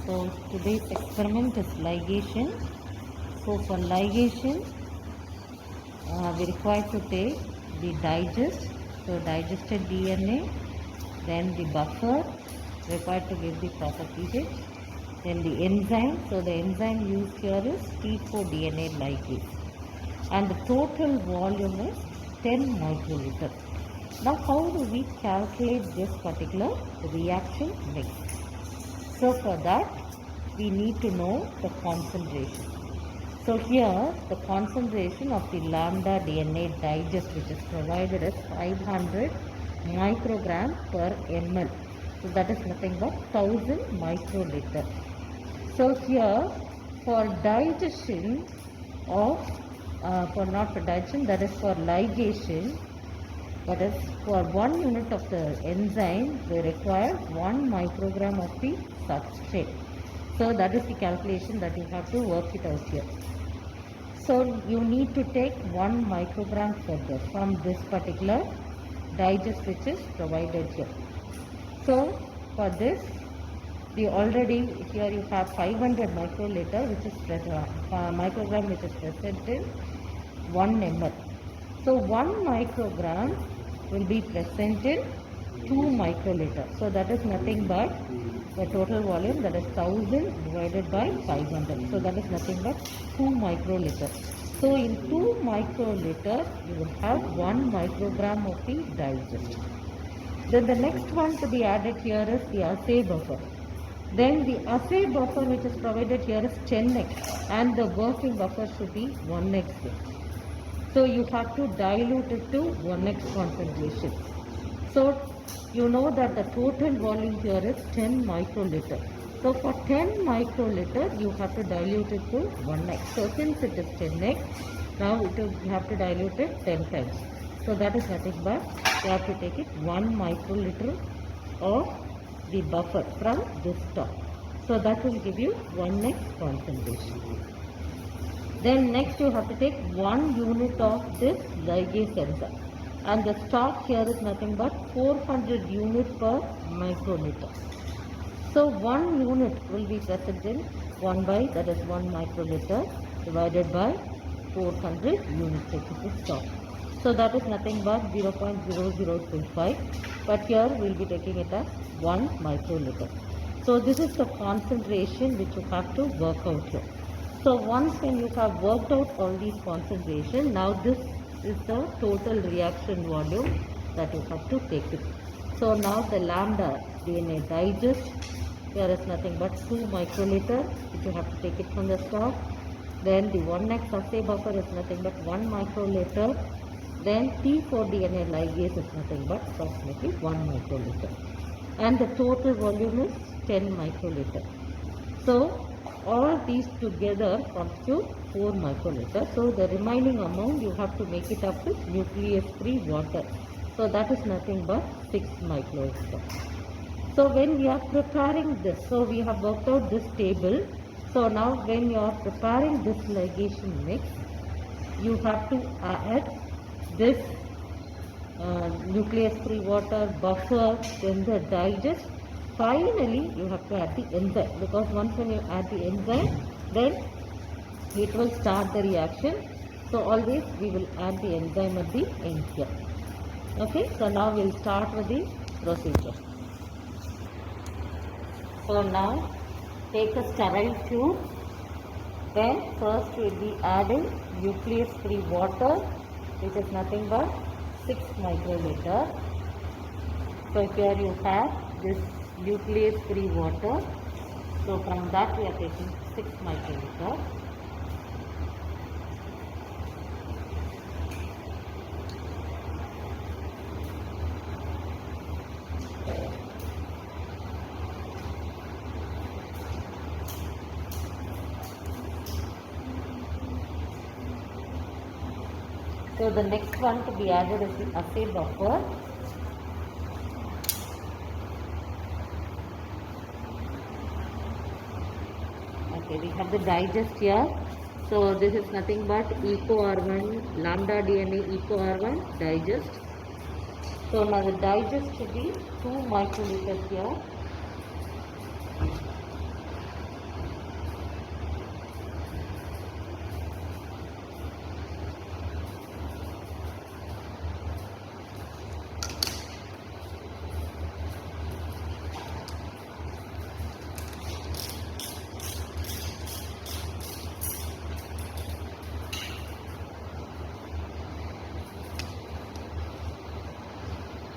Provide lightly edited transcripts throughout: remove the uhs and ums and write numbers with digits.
So today's experiment is ligation. So for ligation, we require to take the digest, so digested DNA, then the buffer required to give the proper pH, then the enzyme. So the enzyme used here is T4DNA ligase, and the total volume is 10 microliter. Now how do we calculate this particular reaction mix? So for that we need to know the concentration. So here the concentration of the lambda DNA digest, which is provided as 500 microgram per ml. So that is nothing but 1000 microliter. So here for digestion of, not for digestion, that is for ligation, that is for 1 unit of the enzyme, we require 1 microgram of the substrate. So that is the calculation that you have to work it out here. So you need to take 1 microgram further from this particular digest which is provided here. So for this, we already, here you have 500 microliter which is microgram which is present in 1 ml. So 1 microgram will be present in 2 microliter. So that is nothing but the total volume, that is 1000 divided by 500. So that is nothing but 2 microliter. So in 2 microliter you will have 1 microgram of the digest. Then the next one to be added here is the assay buffer. Then the assay buffer which is provided here is 10x, and the working buffer should be 1x. So you have to dilute it to 1x concentration. So you know that the total volume here is 10 microliter. So for 10 microliter you have to dilute it to 1x. So since it is 10x, now you have to dilute it 10 times. So that is nothing but you have to take it 1 microliter of the buffer from this stock. So that will give you 1x concentration. Then next you have to take 1 unit of this ligase enzyme, and the stock here is nothing but 400 units per microliter. So 1 unit will be present in 1 by, that is 1 microliter divided by 400 units of the stock. So that is nothing but 0.0025, but here we will be taking it as 1 microliter. So this is the concentration which you have to work out here. So once when you have worked out all these concentration, now this is the total reaction volume that you have to take it. So now the lambda DNA digest, here is nothing but 2 microliter which you have to take it from the stock. Then the 1x assay buffer is nothing but 1 microliter. Then T4DNA ligase is nothing but approximately 1 microliter. And the total volume is 10 microliter. So all these together constitute 4 microliter. So the remaining amount you have to make it up with nucleus-free water. So that is nothing but 6 microliter. So when we are preparing this, so we have worked out this table. So now when you are preparing this ligation mix, you have to add this nucleus-free water, buffer, then the digest. Finally, you have to add the enzyme, because once when you add the enzyme, then it will start the reaction. So always we will add the enzyme at the end here. Okay, so now we will start with the procedure. So now take a sterile tube. Then first we will be adding nucleus-free water, which is nothing but 6 microliter. So here you have this nucleus-free water. So from that we are taking 6 microliter. So the next one to be added is the assay buffer. Okay, we have the digest here. So this is nothing but EcoR1, lambda DNA EcoR1 digest. So now the digest should be 2 microliters here.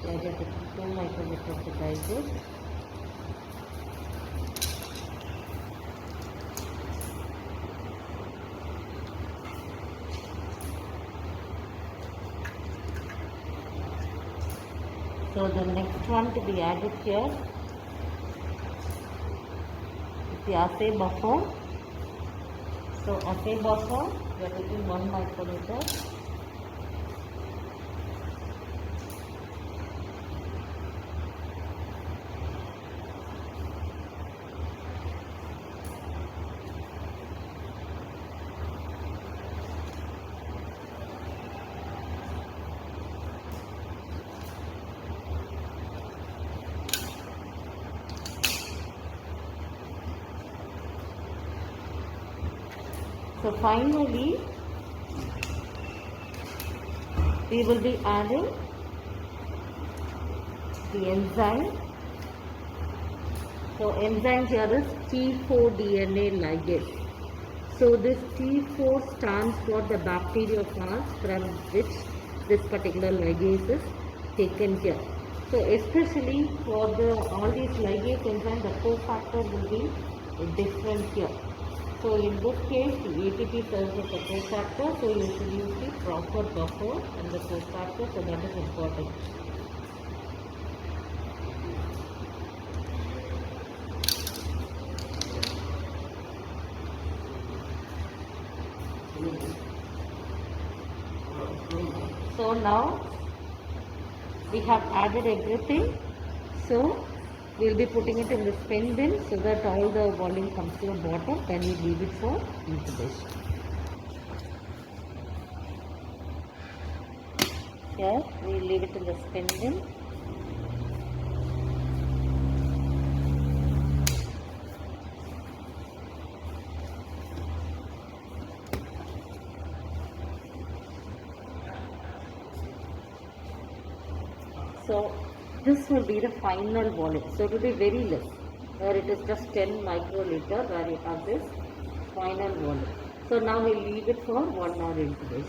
I get 2 micrometer of the digest. So the next one to be added here is the assay buffer. So assay buffer, we are taking 1 micrometer. So finally, we will be adding the enzyme. So enzyme here is T4-DNA ligase. So this T4 stands for the bacteriophage from which this particular ligase is taken here. So especially for all these ligase enzymes, the cofactor will be different here. So in this case, the ATP serves as a cofactor, so you should use the proper buffer and the cofactor, so that is important. So now we have added everything. So we will be putting it in the spin bin so that all the volume comes to the bottom. Then we leave it for incubation. Here we leave it in the spin bin. So this will be the final volume. So it will be very less, where it is just 10 microliter, where you have this final volume. So now we leave it for 1 hour incubation.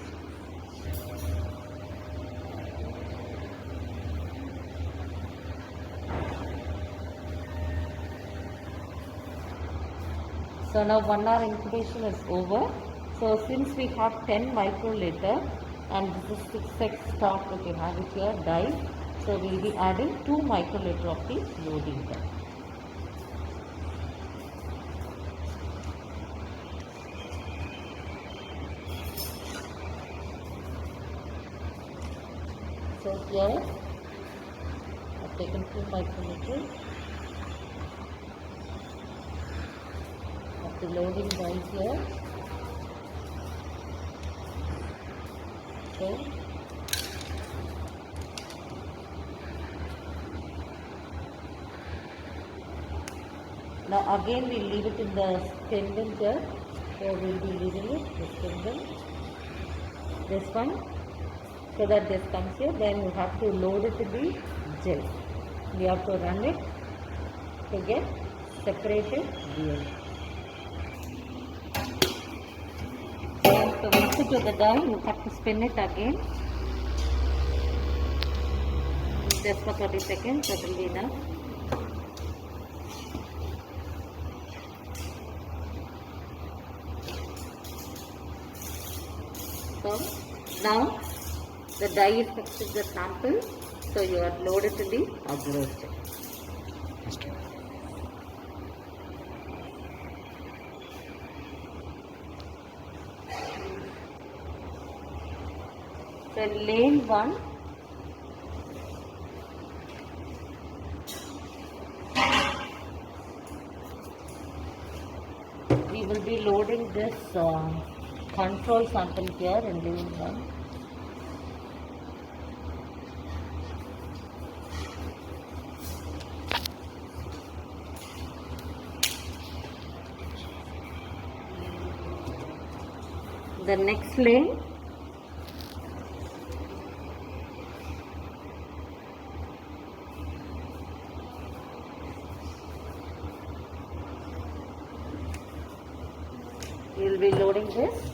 So now 1 hour incubation is over. So since we have 10 microliter and this is 6x stock that you have it here, dye. So we will be adding 2 microliter of the loading dye. So here I have taken 2 microliter of the loading dye here. So now again we leave it in the spin bin here. So we will be leaving it in the spin bin. This one, so that this comes here. Then you have to load it to the gel. We have to run it to get separation DNA. So to mix it with the dye, you have to spin it again. Just for 30 seconds, that will be enough. So now the dye is mixed with the sample, so you are loaded to the observer. So in lane 1, we will be loading this control sample here in lane 1. The next lane, we will be loading this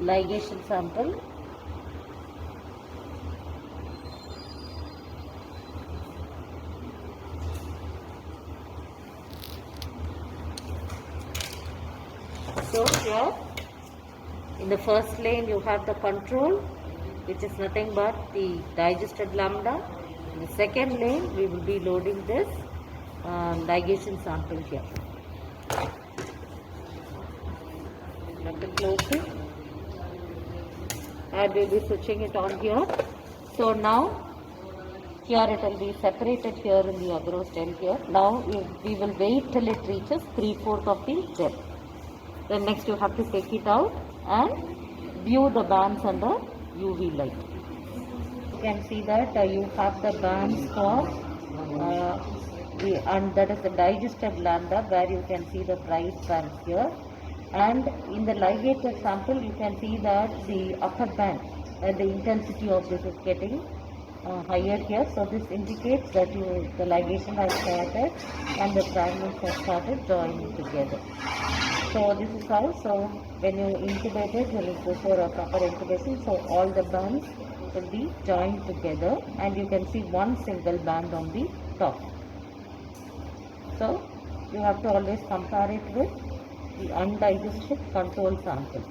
ligation sample. So here in the first lane you have the control, which is nothing but the digested lambda. In the second lane we will be loading this ligation sample here. Have to close it and we will be switching it on here. So now here it will be separated here in the agarose gel here. Now we will wait till it reaches 3/4 of the gel. Then next you have to take it out and view the bands under UV light. You can see that you have the bands for and that is the digested lambda, where you can see the bright bands here. And in the ligated sample you can see that the upper band the intensity of this is getting higher here. So this indicates that the ligation has started and the fragments have started joining together. So this is how, so when you intubate it, when it goes for a proper intubation, so all the bands will be joined together and you can see one single band on the top. So you have to always compare it with the undigested control sample.